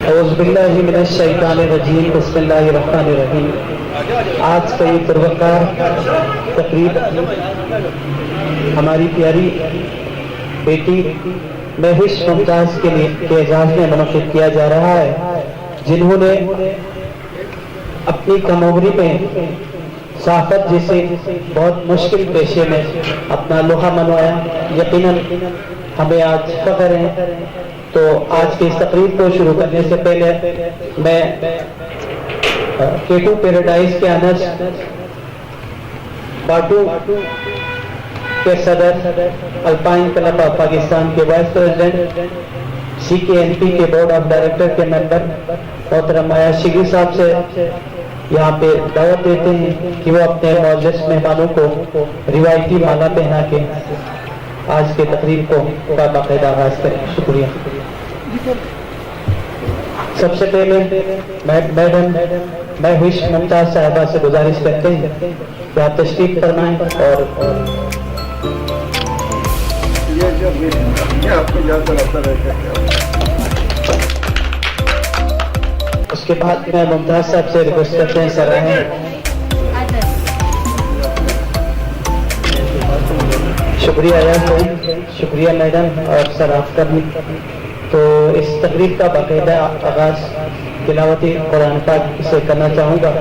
اعوذ باللہ من الشیطان الرجیم بسم اللہ الرحمن الرحیم۔ آج کا یہ پروقار تقریب ہماری پیاری بیٹی مہوش ممتاز کے اعزاز میں منعقد کیا جا رہا ہے، جنہوں نے اپنی کم عمری میں صحافت جیسے بہت مشکل پیشے میں اپنا لوہا منوایا۔ یقیناً ہمیں آج فخر ہے۔ تو آج کی اس تقریب کو شروع کرنے سے پہلے میں کیٹو پیراڈائز کے انس باٹو کے صدر، الپائن کلب آف پاکستان کے وائس پریزیڈنٹ، CKNP کے بورڈ آف ڈائریکٹر کے ممبر محترم ایاز شگری صاحب سے یہاں پہ دعوت دیتے ہیں کہ وہ اپنے معزز مہمانوں کو روایتی مالا پہنا کے آج کے تقریب کو باقاعدہ آغاز کریں۔ شکریہ۔ سب سے پہلے میڈم مہوش ممتاز صاحبہ سے گزارش کرتے ہیں کہ آپ تشریف فرمائیں، اور اس کے بعد میں ممتاز صاحب سے ریکویسٹ کرتے ہیں سر آئیں۔ شکریہ ایاز بھائی، شکریہ میڈم اور سر آپ کا بھی۔ تو اس تقریب کا باقاعدہ آغاز تلاوت قرآن پاک سے کرنا چاہوں گا۔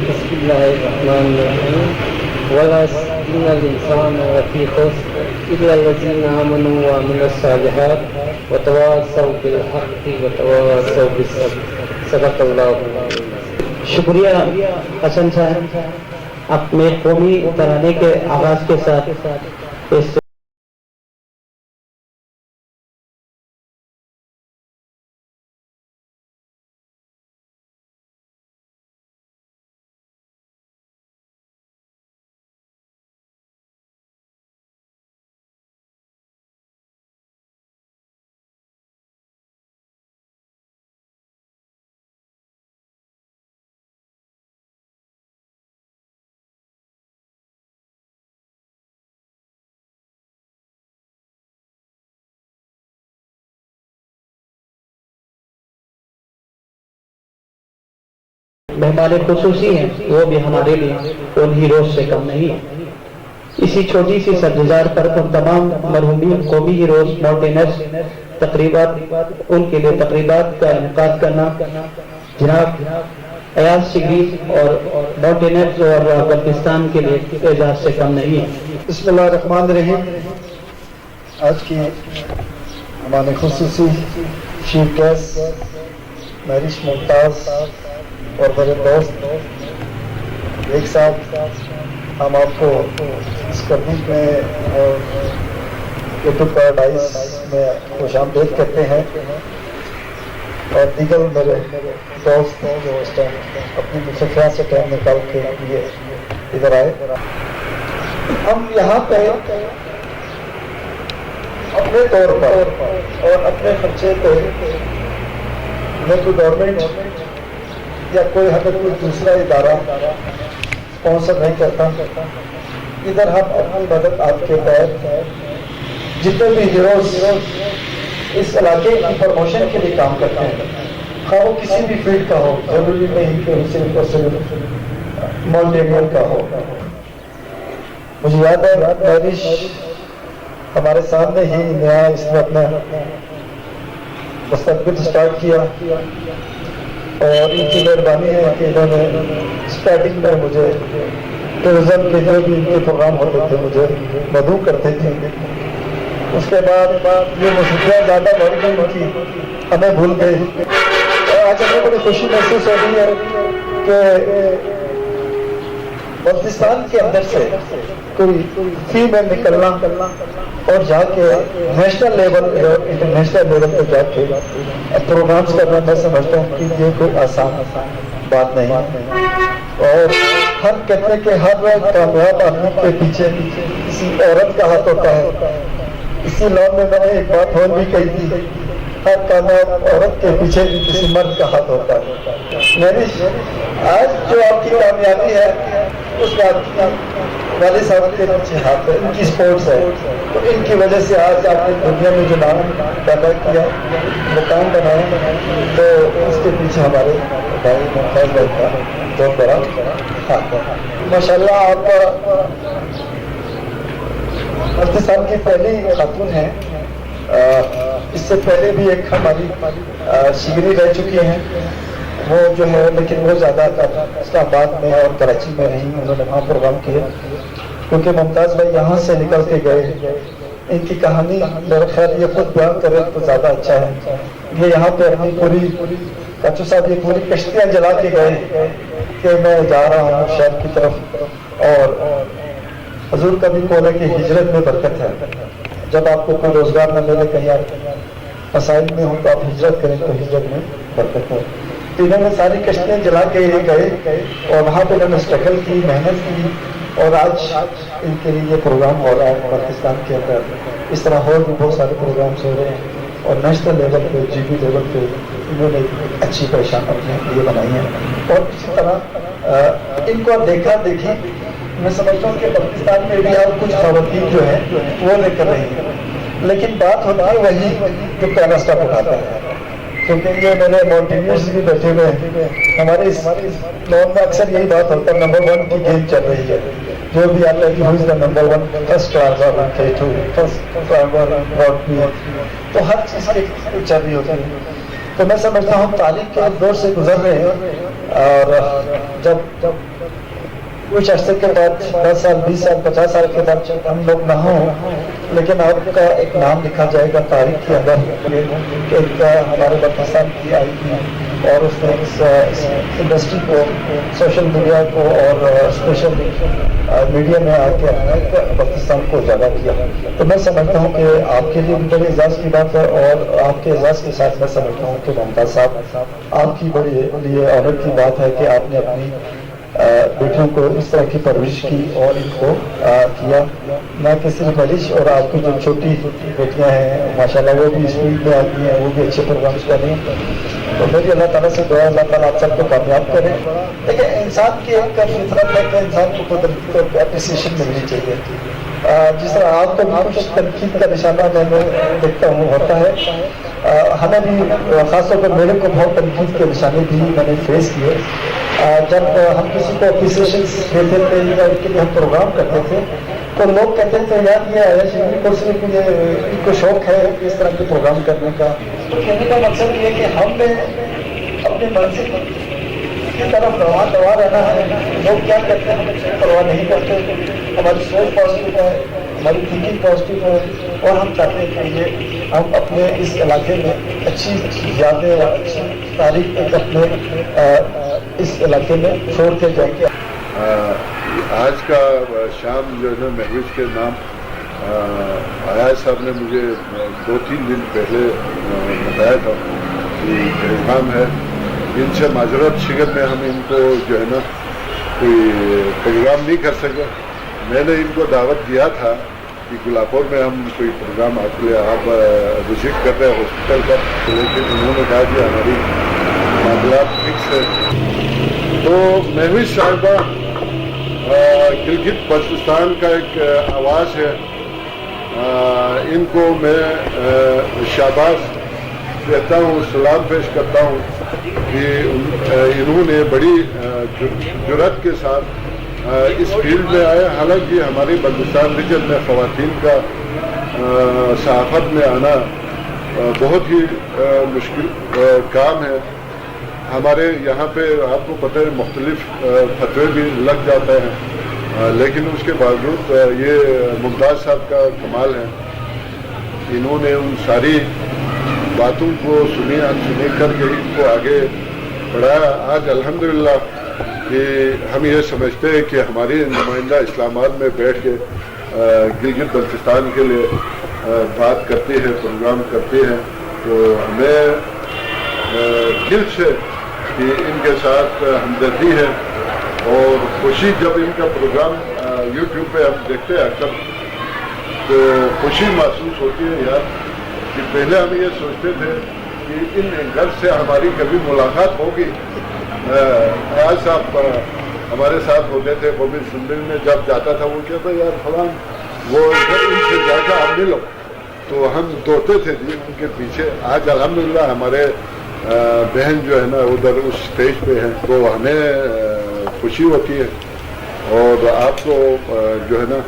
بسم اللہ الرحمن الرحیم۔ وَالْعَصْرِ إِنَّ الْإِنسَانَ لَفِي خُسْرٍ إِلَّا الَّذِينَ آمَنُوا وَعَمِلُوا الصَّالِحَاتِ وَتَوَاصَوْا بِالْحَقِّ وَتَوَاصَوْا بِالصَّبْرِ۔ صدق اللہ العظیم۔ شکریہ حسن صاحب، اپنے قومی ترانے کے آغاز کے ساتھ اس مہمان خصوصی ہیں، وہ بھی ہمارے لیے ان ہیروز سے کم نہیں ہے۔ اسی چھوٹی سی سرگزار پر ان تمام مرحومین قومی ہیروز ماؤنٹینرز تقریبات، ان کے لیے تقریبات کا انعقاد کرنا جناب ایاز شگری اور ماؤنٹینرز اور بلتستان کے لیے اعزاز سے کم نہیں ہے۔ بسم اللہ الرحمن الرحیم۔ آج کی ہمارے خصوصی چیف گیسٹ مہوش ممتاز اور میرے دوست، ایک ساتھ ہم آپ کو اس تقریب میں اور کیٹو پیراڈائز میں خوش آمدید کرتے ہیں، اور دیگر میرے دوست جو اس ٹائم اپنی مصروفیات سے ٹائم نکال کے لیے ادھر آئے۔ ہم یہاں پہ اپنے طور پر اور اپنے خرچے پہ نہ کوئی گورنمنٹ یا کوئی ہمیں کوئی دوسرا ادارہ اسپانسر نہیں کرتا۔ ادھر ہم اپنی مدد آپ کے تحت جتنے بھی ہیروز اس علاقے کی پروموشن کے لیے کام کرتے ہیں، خواہ وہ کسی بھی فیلڈ کا ہو، ضروری نہیں کہ صرف اور صرف ماؤنٹینئر کا ہو۔ مجھے یاد ہے مہوش ہمارے سامنے ہی نیا اس نے اپنا مستقبل اسٹارٹ کیا، اور ان کی مہربانی ہے کہ انہوں نے اسٹارٹنگ میں مجھے ٹورزم کے جو بھی ان کے پروگرام ہوتے تھے مجھے مدعو کرتے تھے۔ اس کے بعد یہ مصروفیات زیادہ بڑھ گئی ان کی، ہمیں بھول گئے، اور آج ہمیں بڑی خوشی محسوس ہو رہی ہے کہ بلتستان کے اندر سے کوئی فی میں نکلنا اور جا کے نیشنل لیول اور انٹرنیشنل لیول پہ جا کے پروگرامز کرنا، میں سمجھتا ہوں کہ یہ کوئی آسان بات نہیں ہے۔ اور ہم کہتے ہیں کہ ہر کامیاب آدمی کے پیچھے کسی عورت کا ہاتھ ہوتا ہے۔ اسی لون میں نے ایک بات اور بھی کہی تھی، ہر کامیاب عورت کے پیچھے بھی کسی مرد کا ہاتھ ہوتا ہے۔ مہوش، آج جو آپ کی کامیابی ہے اس بات کی والد صاحب کے پیچھے ہاتھ ہے، ان کی سپورٹس ہے، تو ان کی وجہ سے آج آپ نے دنیا میں جو نام پیدا کیا، مقام بنایا، تو इसके पीछे हमारे भाई मुमताज भाई का बहुत बड़ा हाथ है। माशाल्लाह आप पाकिस्तान की पहली खातून हैं। इससे पहले भी एक हमारी शिगरी रह चुकी हैं, वो जो है, लेकिन वो ज़्यादा इस्लामाबाद में और कराची में रही, उन्होंने वहाँ प्रोग्राम किए, क्योंकि मुमताज़ भाई यहाँ से निकल के गए। इनकी कहानी मेरा ख्याल ये खुद बयान करें तो ज़्यादा अच्छा है। ये यहाँ पे अपनी पूरी काचू साहब ये पूरी कश्तियाँ जला के गए कि मैं जा रहा हूँ शहर की तरफ, और हजूर का भी कौल है कि हिजरत में बरकत है। जब आपको कोई रोजगार न मिले, कहीं आप मसाइल में हो, तो आप हिजरत करें तो हिजरत में बरकत है। तो इन्होंने सारी कश्तियाँ जला के गए और वहाँ पे इन्होंने स्ट्रगल की, मेहनत की, और आज इनके लिए ये प्रोग्राम हो रहा है पाकिस्तान के अंदर। इस तरह और भी बहुत सारे प्रोग्राम्स हो रहे हैं और नेशनल लेवल पे, GB लेवल पे इन्होंने अच्छी पहचान अपने लिए बनाई है। और इसी तरह इनको देखा देखी मैं समझता हूँ कि पाकिस्तान में भी और कुछ खवातीन जो है वो लेकर रही है, लेकिन बात होती है वही जो पहला स्टेप उठाता है। क्योंकि ये मेरे माउंटेनियर्स भी बैठे हुए हैं, हमारे इस लॉन में अक्सर यही बात होता है, नंबर 1 की गेम चल रही है। जो भी आता है कि who is the number 1, first driver K2, first driver Road B, तो हर चीज़ की चल रही होती है। तो मैं समझता हूँ तारीख के दौर से गुजर रहे हैं, और जब कुछ अर्से के बाद 10 साल, 20 साल, 50 साल के बाद हम लोग ना हो, लेकिन आपका एक नाम लिखा जाएगा तारीख के अंदर। एक हमारे पाकिस्तान की आई थी और उसने इस इंडस्ट्री को, सोशल मीडिया को और स्पेशल मीडिया में आके पाकिस्तान को उजागर किया। तो मैं समझता हूँ कि आपके लिए भी बड़ी एजाज की बात है, और आपके एजाज के साथ मैं समझता हूँ कि मुमताज साहब, आपकी बड़ी लिए ऑनर की बात है कि आपने अपनी बेटियों को इस तरह की परवरिश की और इनको किया। न कि सिर्फ मलिश, और आपकी जो छोटी बेटियां हैं माशाल्लाह वो भी इस फील्ड में आती हैं, वो भी अच्छे प्रोग्राम्स कर रही हैं। तो मेरी अल्लाह ताला से दुआ, अल्लाह ताला आप सबको कामयाब करे। लेकिन इंसान की एक फितरत है कि इंसान को कुदरती तौर पर अप्रिसिएशन मिलनी चाहिए। जिस तरह आपको भी कुछ तनकीद का निशाना मैंने देखता हूँ होता है, हमें भी खासतौर पर मेरे को बहुत तनकीद के निशाने भी मैंने फेस किए। जब हम किसी को अप्रिसिएशन देते थे या उनके लिए हम प्रोग्राम करते थे, तो लोग कहते थे यार ये आयश को सिर्फ इनको शौक है इस तरह के प्रोग्राम करने का। तो कहने का मकसद ये है कि हमने अपने मंजिल की तरफ रवा रहना है। लोग क्या करते हैं हम परवाह नहीं करते, हमारी सोच पॉजिटिव है, हमारी थिंकिंग पॉजिटिव है, और हम चाहते हैं कि ये हम अपने इस इलाके में अच्छी यादें और अच्छी तारीख एक अपने इस इलाके में छोड़ के जाएंगे। आज का शाम जो है महविश के नाम आयाज साहब ने मुझे 2-3 दिन पहले बताया था कि प्रोग्राम है। इनसे माजरत शिकत में हम इनको जो है ना कोई प्रोग्राम नहीं कर सके। मैंने इनको दावत दिया था कि गुलापुर में हम कोई प्रोग्राम आपके लिए आप विजिट कर रहे हैं हॉस्पिटल का, लेकिन उन्होंने कहा कि हमारी मामला फिक्स है। तो महविश साहिबा गिलगित बल्तिस्तान का एक आवाज़ है। इनको मैं शाबाश देता हूँ, सलाम पेश करता हूँ कि इन्होंने बड़ी जुर्रत के साथ इस फील्ड में आए। हालांकि हमारी बल्तिस्तान रीजन में ख़वातीन का सहाफ़त में आना बहुत ही मुश्किल काम है। हमारे यहाँ पे आपको पता है मुख्तलिफ फतवे भी लग जाते हैं, लेकिन उसके बावजूद ये मुमताज़ साहब का कमाल है। इन्होंने उन सारी बातों को सुनी अनसुनी करके इनको आगे बढ़ाया। आज अल्हम्दुलिल्लाह कि हम ये समझते हैं कि हमारी नुमाइंदा इस्लामाबाद में बैठ के गिलगित बल्तिस्तान के लिए बात करती है, प्रोग्राम करती है। तो हमें दिल से कि इनके साथ हमदर्दी है और खुशी। जब इनका प्रोग्राम यूट्यूब पे हम देखते हैं अक्सर, तो खुशी महसूस होती है यार कि पहले हम ये सोचते थे कि इन घर से हमारी कभी मुलाकात होगी। आज साहब हमारे साथ होते थे, वो भी सुनने में जब जाता था वो कहता यार फलां वो इनसे जाकर आप मिलो, तो हम दौड़ते थे जी उनके पीछे। आज अल्हम्दुलिल्लाह हमारे बहन जो है ना उधर उस स्टेज पे है, तो हमें खुशी होती है। और आपको जो है ना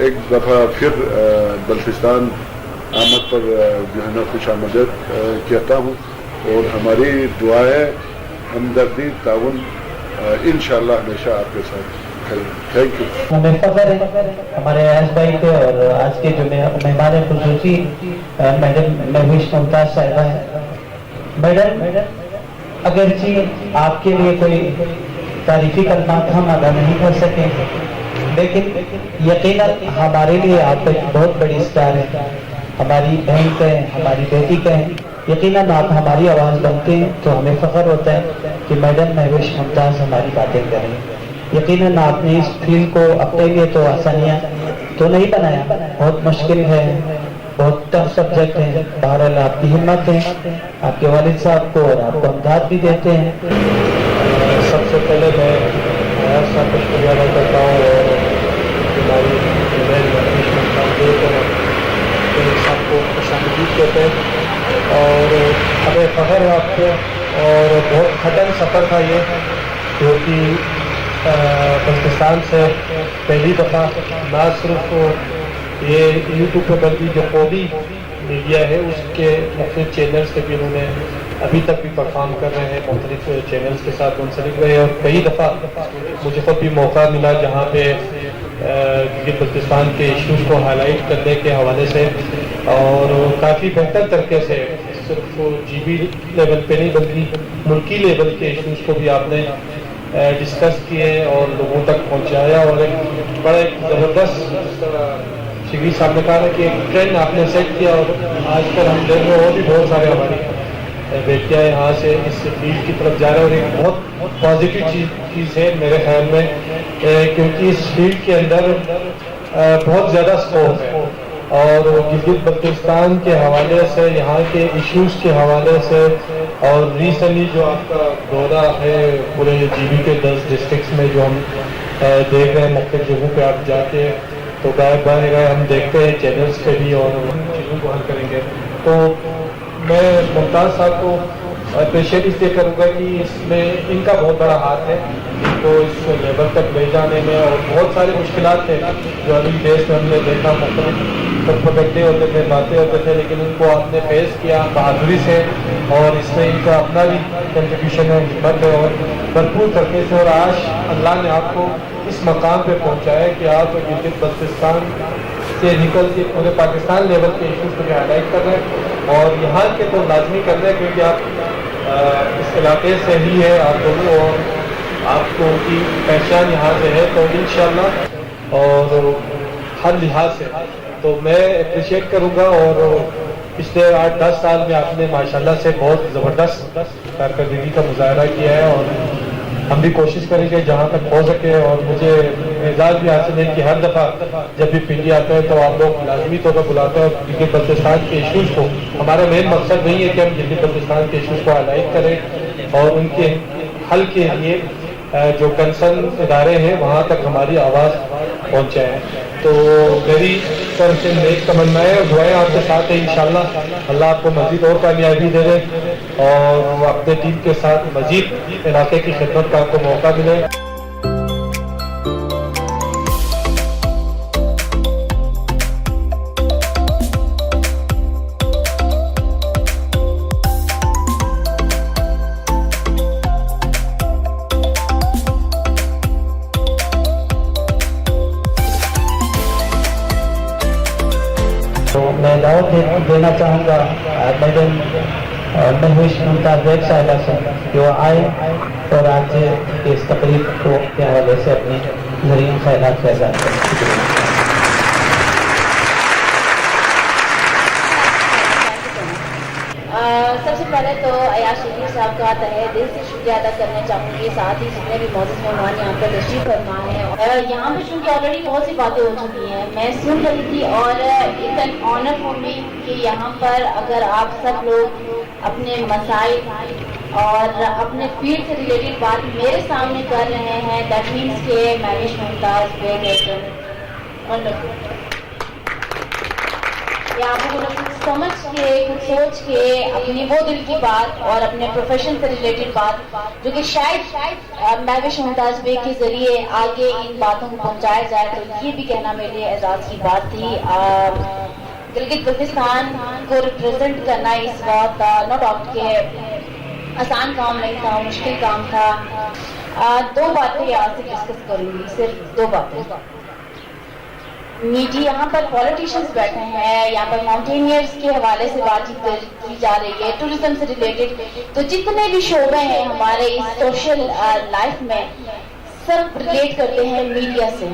एक दफ़ा फिर बल्तिस्तान आमद पर जो है ना खुश आमदीद कहता हूँ, और हमारी दुआएं, हमदर्दी, ताउन इंशाअल्लाह हमेशा आपके साथ करें। Thank you. हमें फख्र है हमारे अयाज भाई पे, और आज के जो मेहमान खुसूसी मैडम महविश मुमताज साहिबा है। मैडम, अगरचे आपके लिए कोई तारीफी कलमात हम अदा नहीं कर सके, लेकिन यकीनन हमारे लिए आप एक बहुत बड़ी स्टार है, हमारी बहन कहें, हमारी बेटी कहें, यकीनन आप हमारी आवाज़ बनते हैं तो हमें फ़ख्र होता है कि मैडम महविश मुमताज़ हमारी बातें करें। यकीनन आपने इस फील्ड को अपने लिए तो आसानियाँ तो नहीं बनाया, बहुत मुश्किल है, बहुत टफ सब्जेक्ट है। बहरहाल आपकी हिम्मत है, आपके वालिद साहब को और आपको हमदाद भी देते हैं। सबसे पहले मैं अयाज साहब को शुक्रिया अदा करता हूँ, और हमारी सबको खुशामदीद कहते हैं, और हमें फ़ख्र है आपको। और बहुत कठिन सफ़र था ये, क्योंकि बल्तिस्तान से पहली दफ़ा ना सिर्फ ये यूट्यूब पर बल्कि जो कौमी मीडिया है उसके मुख्तलिफ चैनल्स पे भी उन्होंने अभी तक भी परफॉर्म कर रहे हैं, मुख्तलिफ चैनल्स के साथ मुंसलिक रहे, और कई दफ़ा मुझे खुद भी मौका मिला जहाँ पे बल्तिस्तान के इश्यूज़ को हाईलाइट करने के हवाले से, और काफ़ी बेहतर तरीके से सिर्फ GB लेवल पे नहीं बल्कि मुल्की लेवल के इश्यूज़ को भी आपने डिस्कस किए और लोगों तक पहुँचाया, और एक बड़ा एक ज़बरदस्त शिवी साहब ने कहा कि एक ट्रेंड आपने सेट किया, और आज कल हम देख रहे हैं और भी बहुत सारे हमारी बेटियाँ यहाँ से इस फील्ड की तरफ जा रहे हैं, और एक बहुत पॉजिटिव चीज़ है मेरे ख्याल में, क्योंकि इस फील्ड के अंदर बहुत ज़्यादा स्कोप है, और गिलगित बल्तिस्तान के हवाले से, यहाँ के इश्यूज़ के हवाले से, और रिसेंटली जो आपका दौरा है पूरे GB के 10 डिस्ट्रिक्ट्स में जो हम देख रहे हैं, मुख्तलिफ जगहों पे आप जाके तो बार हम देखते हैं चैनल्स पे भी, और चीज़ों को हल करेंगे। तो मैं मुमताज़ साहब को अप्रिशिएट इसलिए करूँगा कि इसमें इनका बहुत बड़ा हाथ है, इनको इस लेवल तक ले जाने में, और बहुत सारे मुश्किलात थे जो अभी देश में हमने देखा, मुख्तलिफ पकड़े होते थे, बातें होते थे, लेकिन उनको आपने फेस किया बहादुरी से, और इसमें इनका अपना भी कंट्रीब्यूशन है, हिम्मत है, और भरपूर तरीके से, और आज अल्लाह ने आपको इस मकाम पे पहुँचाया कि आप गिलगित बल्तिस्तान से निकल के पूरे पाकिस्तान लेवल के इश्यूज़ को हाईलाइट कर रहे हैं, और यहाँ के तो लाजमी कर रहे हैं क्योंकि आप इस इलाके से ही है आप दोनों, और आपको उनकी पहचान यहाँ से है, तो इंशाअल्लाह और हर लिहाज से तो मैं अप्रिशिएट करूँगा। और पिछले 8-10 साल में आपने माशाल्लाह से बहुत ज़बरदस्त कारकर्दगी का मुजाहरा किया है, और हम भी कोशिश करेंगे जहाँ तक हो सके, और मुझे एजाज़ भी हासिल है कि हर दफ़ा जब भी पीढ़ी आता है तो आप लोग लाजमी तौर पर बुलाते हैं, और गिलगित बल्तिस्तान के इशूज़ को, हमारा मेन मकसद नहीं है कि हम गिलगित बल्तिस्तान के इशूज़ को हाईलाइट करें और उनके हल के लिए जो कंसर्न इदारे हैं वहाँ तक हमारी आवाज़ पहुँचाएँ। तो मेरी तरफ से नेक तमन्नाएं और दुआएं आपके साथ है, इंशाल्लाह अल्लाह आपको मजीद और कामयाबी दे दे, और अपने टीम के साथ मजीद इलाके की खिदमत का आपको मौका मिले। तो मैं दावत देना चाहूँगा मैडम महविश मुमताज़ साहिबा से कि वो आए और आज इस तकरीब को के हवाले से अपनी ज़रिए ख्यालात का इज़हार करें। सबसे पहले तो अयाज शरीफ साहब का तहे दिल से शुक्रिया अदा करना चाहूँगी, साथ ही जितने भी मौजूद मेहमान यहाँ पर तशरीफ फरमा है। यहाँ पर चूँकि ऑलरेडी बहुत सी बातें हो चुकी हैं, मैं सुन रही थी, और it's an honour for me कि यहाँ पर अगर आप सब लोग अपने मसाइल और अपने फील्ड से रिलेटेड बात मेरे सामने कर रहे हैं, दैट मीन्स के महविश मुमताज़ वंडरफुल। या आपको कुछ समझ के, कुछ सोच के अपनी वो दिल की बात और अपने प्रोफेशन से रिलेटेड बात जो कि शायद महविश मुमताज़ बेग के जरिए आगे इन बातों को पहुंचाया जाए, तो ये भी कहना मेरे लिए एजाज़ की बात थी। गिलगित बल्तिस्तान को रिप्रेजेंट करना इस वक्त नॉट आउट के आसान काम नहीं था, मुश्किल काम था। दो बातें आज से डिस्कस करूंगी, सिर्फ दो बातें। मीडिया यहाँ पर पॉलिटिशियंस बैठे हैं, यहाँ पर माउंटेनियर्स के हवाले से बातचीत की जा रही है, टूरिज्म से रिलेटेड। तो जितने भी शोबे हैं हमारे इस सोशल लाइफ में, सब रिलेट करते हैं मीडिया से।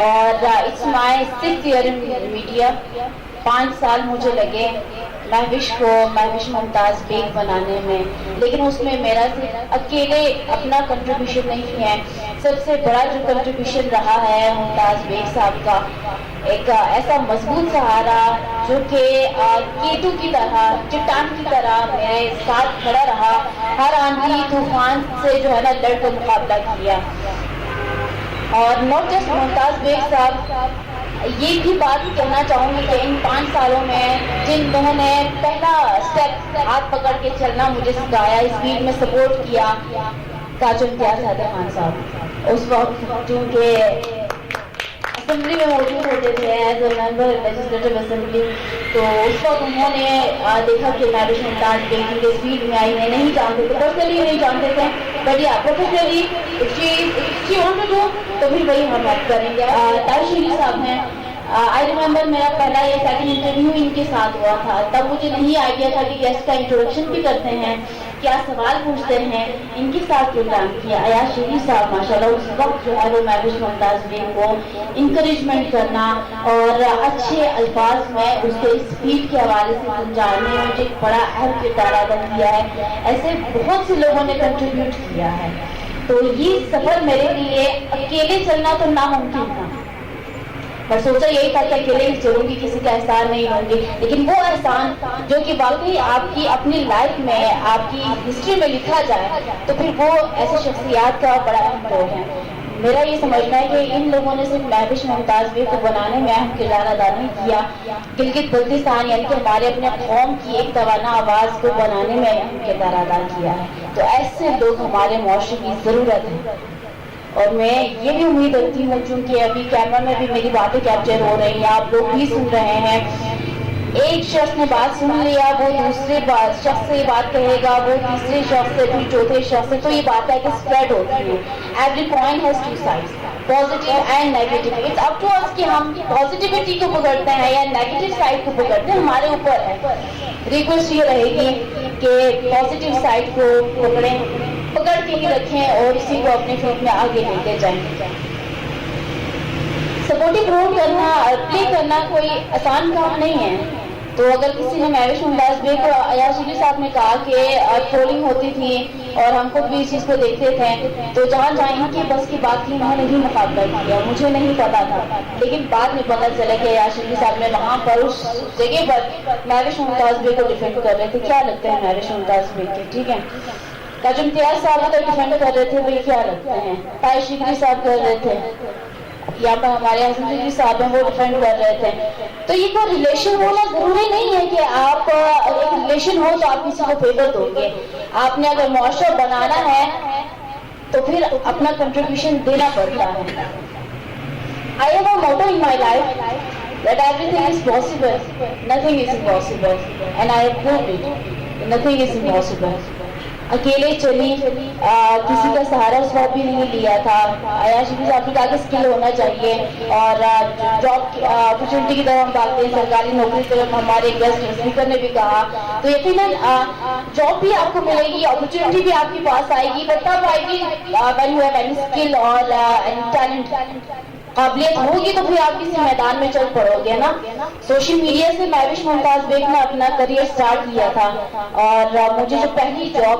और it's my 6th year in media. 5 साल मुझे लगे महविश मुमताज़ बेग बनाने में, लेकिन उसमें मेरा सिर्फ अकेले अपना कंट्रीब्यूशन नहीं है। सबसे बड़ा जो कंट्रीब्यूशन रहा है मुमताज़ बेग साहब का, एक ऐसा मजबूत सहारा जो कि केटू की तरह, चट्टान की तरह मेरे साथ खड़ा रहा, हर आंधी तूफान से जो है ना लड़कर मुकाबला किया। और नॉट जस्ट मुमताज़ बेग साहब, ये भी बात कहना चाहूँगी कि इन 5 सालों में जिन लोगों ने पहला स्टेप हाथ पकड़ के चलना मुझे सिखाया, इस फील्ड में सपोर्ट किया, काजल इम्तियाज़ हैदर खान साहब उस वक्त चूँकि असेंबली में मौजूद होते थे as a member legislative assembly, तो उस वक्त उन्होंने देखा कि महविश मुमताज़ बेग इस फील्ड में आई, नहीं जानते थे, पर्सनली नहीं जानते थे, बट या professionally if she want to do तो फिर वही हम बात करेंगे। तारिश साहब हैं, आई रिमेंबर मेरा पहला या सेकंड इंटरव्यू इनके साथ हुआ था, तब मुझे नहीं आइडिया था कि गेस्ट का इंट्रोडक्शन भी करते हैं, क्या सवाल पूछते हैं। इनके साथ प्रोग्राम किया। अयाज शरीफ साहब माशाल्लाह उस वक्त जो है वो महविश मुमताज़ बेग को इंकरेजमेंट करना और अच्छे अल्फाज में उसको इस फील्ड के हवाले से समझाने में मुझे बड़ा अहम किरदार अदा किया है। ऐसे बहुत से लोगों ने कंट्रीब्यूट किया है। तो ये सफर मेरे लिए अकेले चलना तो नामुमकिन था, पर सोचा यही था कि अकेले ही चलूंगी, किसी का एहसान नहीं लूंगी, लेकिन वो एहसान जो कि वाकई आपकी अपनी लाइफ में, आपकी हिस्ट्री में लिखा जाए, तो फिर वो ऐसे शख्सियात का बड़ा अहम रोल है। मेरा ये समझना है कि इन लोगों ने सिर्फ महविश मुमताज़ बेग को बनाने में अहम किरदार अदा नहीं किया, गिलगित बल्तिस्तान यानी कि हमारे अपने कौम की एक तवाना आवाज़ को बनाने में अहम किरदार अदा किया है। तो ऐसे लोग हमारे मुआशरे की ज़रूरत है। और मैं ये भी उम्मीद रखती हूँ, चूँकि अभी कैमरा में भी मेरी बातें कैप्चर हो रही हैं, आप लोग भी सुन रहे हैं, एक शख्स ने बात सुन लिया, वो दूसरे शख्स से बात कहेगा, वो तीसरे शख्स से, फिर चौथे शख्स से, तो ये बात है कि स्प्रेड होती है। Every coin has two sides, positive and negative. It's up to us कि हम पॉजिटिविटी को पकड़ते हैं या नेगेटिव साइड को पकड़ते हैं, हमारे ऊपर है। रिक्वेस्ट ये रहेगी कि पॉजिटिव साइड को पकड़ के ही रखें और इसी को अपने फील्ड में आगे लेते जाएं। सपोर्टिव रोल करना, प्ले करना कोई आसान काम नहीं है। तो अगर किसी ने महविश मुमताज़ बेग को, अयाज शरीफ साहब ने कहा कि ट्रोलिंग होती थी और हम खुद भी इस चीज़ को देखते थे, तो जहाँ जहाँ इनकी बस की बात थी उन्होंने ही मुकाबला किया। मुझे नहीं पता था, लेकिन बाद में पता चला कि अयाज शरीफ साहब ने वहाँ पर उस जगह पर महविश मुमताज़ बेग को डिफेंड कर रहे थे। क्या लगते हैं महविश मुमताज़ बेग के, ठीक है, काजल इम्तियाज़ साहब तो डिफेंड कर रहे थे, भाई क्या लगते हैं, तारिश शिकरी साहब कर रहे थे, यहाँ पर हमारे हसन साहब हैं वो डिफेंड कर रहे थे। तो ये कोई रिलेशन होना जरूरी नहीं है कि आप एक रिलेशन हो तो आप किसी को फेवर दोगे। आपने अगर मुआशरा बनाना है तो फिर अपना कंट्रीब्यूशन देना पड़ता है। I have a motto in my life that everything is possible, nothing is impossible, and I have proved it. Nothing is impossible. अकेले चली, किसी का सहारा उस वक्त भी नहीं लिया था। अयाज शरीफ साहब ने कहा कि स्किल होना चाहिए और जॉब अपॉर्चुनिटी की तरफ हम भागते हैं, सरकारी नौकरी की तरफ हमारे गेस्ट स्पीकर ने भी कहा। तो यकीनन जॉब भी आपको मिलेगी, अपॉर्चुनिटी भी आपके पास आएगी, बट तब आएगी when you have any skill और एनी टैलेंट, काबिलियत होगी तो फिर आप किसी मैदान में चल पड़ोगे ना। सोशल मीडिया से महविश मुमताज़ बेग ने अपना करियर स्टार्ट किया था और मुझे जो पहली जॉब,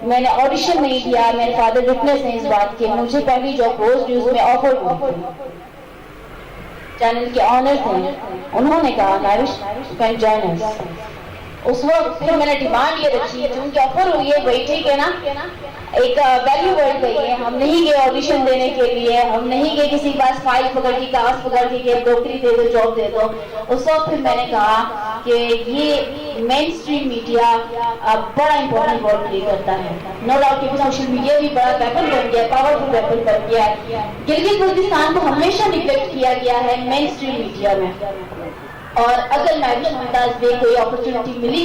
मैंने ऑडिशन नहीं दिया, मेरे फादर विटनेस हैं इस बात के, मुझे पहली जॉब रोज न्यूज में ऑफर हुई थी। चैनल के ऑनर थे, उन्होंने कहा महविश कैन जॉइन अस, उस वक्त फिर मैंने डिमांड ये रखी, चूंकि ऑफर हुई है वही ठीक है ना, एक वैल्यू बढ़ गई है। हम नहीं गए ऑडिशन देने के लिए, हम नहीं गए किसी के पास फाइल पकड़ के कागज पकड़ के नौकरी दे दो, जॉब दे दो। उस वक्त फिर मैंने कहा कि ये मेन स्ट्रीम मीडिया बड़ा इंपॉर्टेंट रोल प्ले करता है। नो डाउट कि सोशल मीडिया भी बड़ा वेपन बन गया, पावरफुल वेपन बन गया है। गिलगित बल्तिस्तान को हमेशा निग्लेक्ट किया गया है मेन स्ट्रीम मीडिया में, और अगर महबूब मुमताज बेग कोई अपॉर्चुनिटी मिली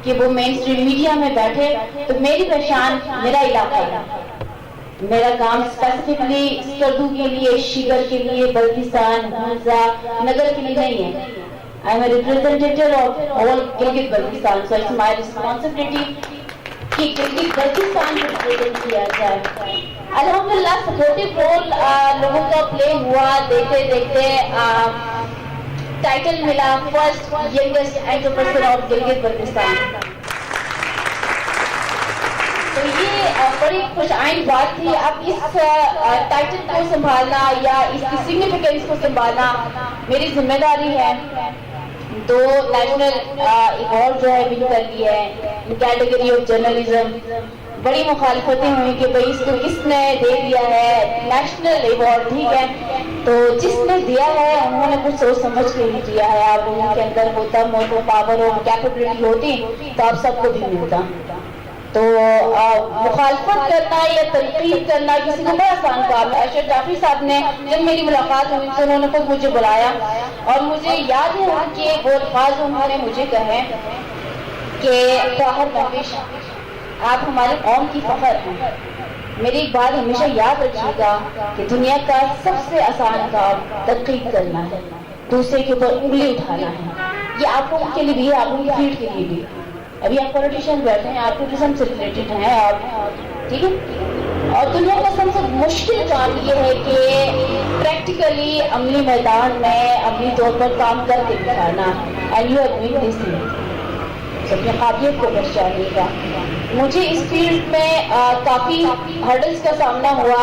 कि वो मेन स्ट्रीम मीडिया में बैठे तो मेरी पहचान मेरा इलाका है, मेरा काम स्पेसिफिकली स्कर्दू के लिए, शिगर के लिए, बल्तिस्तान, हंजा, नगर के लिए नहीं है। I am a representative of all Gilgit Baltistan, so it's my responsibility कि गिलगित बल्तिस्तान को रिप्रेजेंट किया जाए। अल्हम्दुलिल्लाह सपोर्टिव रोल लोगों का प्ले हुआ, देखते देखते टाइटल मिला first youngest entrepreneur of Gilgit Baltistan. तो ये बड़ी खुशआइन बात थी। अब इस टाइटल को संभालना या इसकी सिग्निफिकेंस को संभालना मेरी जिम्मेदारी है। 2 नेशनल अवार्ड जो है विन कर लिए हैं इन कैटेगरी ऑफ जर्नलिज्म। बड़ी मुखालफतें हुई कि भाई इसको किसने दे दिया है नेशनल अवार्ड, ठीक है, तो जिसने दिया है उन्होंने कुछ सोच समझ के ही दिया है। आप लोगों के अंदर वो दम और वो पावर और कैपेबिलिटी होती तो आप सबको भी मिलता। तो मुखालफत करना या तनकीद करना किसी को बड़ा आसान काम है। अरशद जाफरी साहब ने जब मेरी मुलाकात हुई तो उन्होंने खुद मुझे बुलाया और मुझे याद है उनके वो अल्फाज उन्होंने मुझे कहे कि ताहिर महविश आप हमारे कौम की फख्र हैं। मेरी एक बात हमेशा याद रखिएगा कि दुनिया का सबसे आसान काम तनकीद करना है, दूसरे के ऊपर उंगली उठाना है। ये आप लोगों के लिए भी है, आप लोगों की फील्ड के लिए भी। अभी आप पॉलिटिशियन बैठे हैं, आप टूरिज्म से रिलेटेड हैं आप, ठीक है, और दुनिया का सबसे मुश्किल काम ये है कि प्रैक्टिकली अमली मैदान में अमली तौर पर काम करके दिखाना। And you are doing this thing, अपनी काबिलियत को पहचानिएगा। मुझे इस फील्ड में काफी हर्डल्स का सामना हुआ।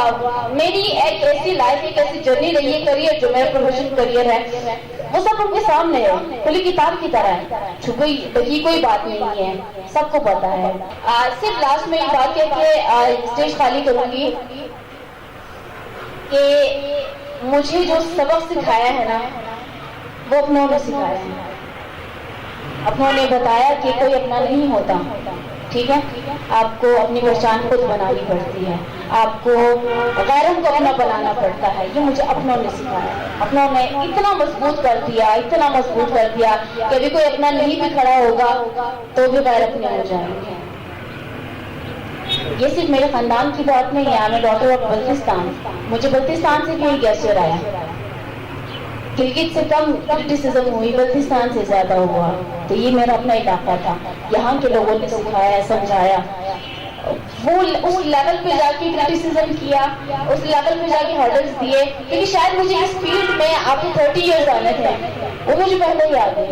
मेरी एक ऐसी लाइफ, एक ऐसी जर्नी रही है, करियर जो मेरा प्रोफेशनल करियर है वो सब उनके सामने है, खुली किताब की तरह है, छुपी बची कोई बात नहीं है, सबको पता है। सिर्फ लास्ट में ये बात कह के स्टेज खाली करूंगी कि मुझे जो सबक सिखाया है ना वो अपनों ने सिखाया है। अपनों ने बताया कि कोई अपना नहीं होता, ठीक है, आपको अपनी पहचान खुद बनानी पड़ती है, आपको गैरों को अपना बनाना पड़ता है। ये मुझे अपनों ने सिखाया। अपनों ने इतना मजबूत कर दिया, इतना मजबूत कर दिया कि अभी कोई अपना नहीं भी खड़ा होगा तो भी गैर अपने हो जाएंगे। ये सिर्फ मेरे खानदान की बात नहीं है, मैं डॉटर ऑफ बल्तिस्तान, मुझे बल्तिस्तान से भी गैसर आया। गिलगित से कम क्रिटिसिज्म हुई, बल्तिस्तान से ज्यादा हुआ। तो ये मेरा अपना इलाका था, यहाँ के लोगों ने सिखाया, समझाया, वो उस लेवल पे जाके क्रिटिसिज्म किया, उस लेवल पे जाके हर्डल्स दिए, क्योंकि शायद मुझे इस फील्ड में आपको 30 इयर्स आने थे, वो मुझे पहले ही आ गए।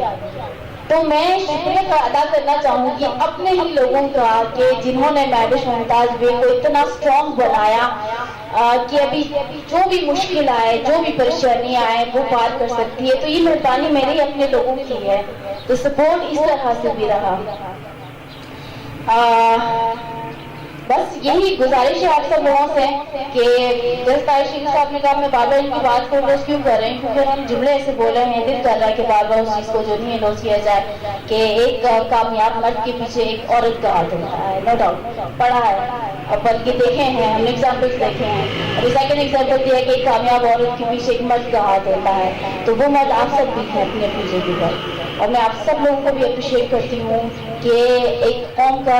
तो मैं शुक्रिया का अदा करना चाहूंगी अपने ही लोगों का कि जिन्होंने महबूब मुमताज बेग को इतना स्ट्रॉन्ग बनाया कि अभी जो भी मुश्किल आए, जो भी परेशानी आए वो पार कर सकती है। तो ये मेहरबानी मेरे अपने लोगों की है। तो सपोर्ट इस तरह से भी रहा। बस यही गुजारिश है आप सब लोगों से कि जैसे ताहिर शीरी साहब ने कहा मैं बार बार इनकी बात को रोज क्यों कर रहे हैं, क्योंकि हम जुमले ऐसे बोले हैं, दिल कर रहा है कि बार बार उस चीज को जो नहीं रोज किया जाए कि एक कामयाब मर्द के पीछे एक औरत का हाथ होता है। नो डाउट पढ़ा है और बल्कि देखे हैं, हमने एग्जाम्पल्स देखे हैं। अभी सेकेंड एग्जाम्पल दिया कि एक कामयाब औरत के पीछे एक मर्द का हाथ होता है, तो वो मर्द आप सब भी हैं अपने अपनी जगह पर। और मैं आप सब लोगों को भी अप्रिशिएट करती हूँ कि एक कौम का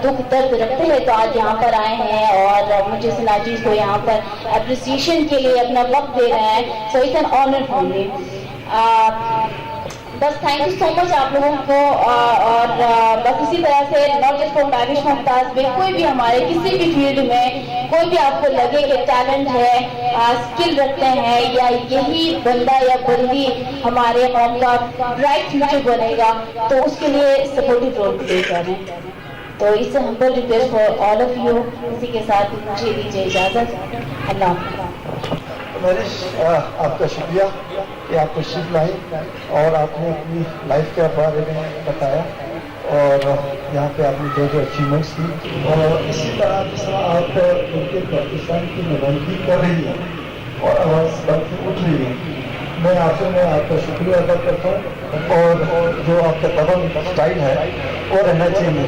दुख दर्द रखते हैं तो आज यहाँ पर आए हैं और मुझे सनाजीज को यहाँ पर अप्रिसिएशन के लिए अपना वक्त दे रहे हैं। So it's an honour for me. बस थैंक यू सो मच आप लोगों को। और बस इसी तरह से not just for Mehboob Mumtaz bag, कोई भी हमारे किसी भी फील्ड में कोई भी आपको लगे कि टैलेंट है, स्किल रखते हैं या यही बंदा या बंदी हमारे कौम का ब्राइट फ्यूचर बनेगा, तो उसके लिए सपोर्टिव रोल प्ले करें। तो इससे humble request for all of you. इसी के साथ मुझे दीजिए इजाजत। अल्लाह आपका शुक्रिया कि आप तशरीफ लाई और आपने अपनी लाइफ के बारे में बताया اور یہاں پہ آپ نے جو اچیومنٹس کی، اور اسی طرح جس طرح آپ ملک پاکستان کی نمائندگی کر رہی ہیں اور آواز بڑھ کے اٹھ رہی ہے، میں آخر میں آپ کا شکریہ ادا کرتا ہوں، اور جو آپ کا دبنگ اسٹائل ہے وہ رہنا چاہیے.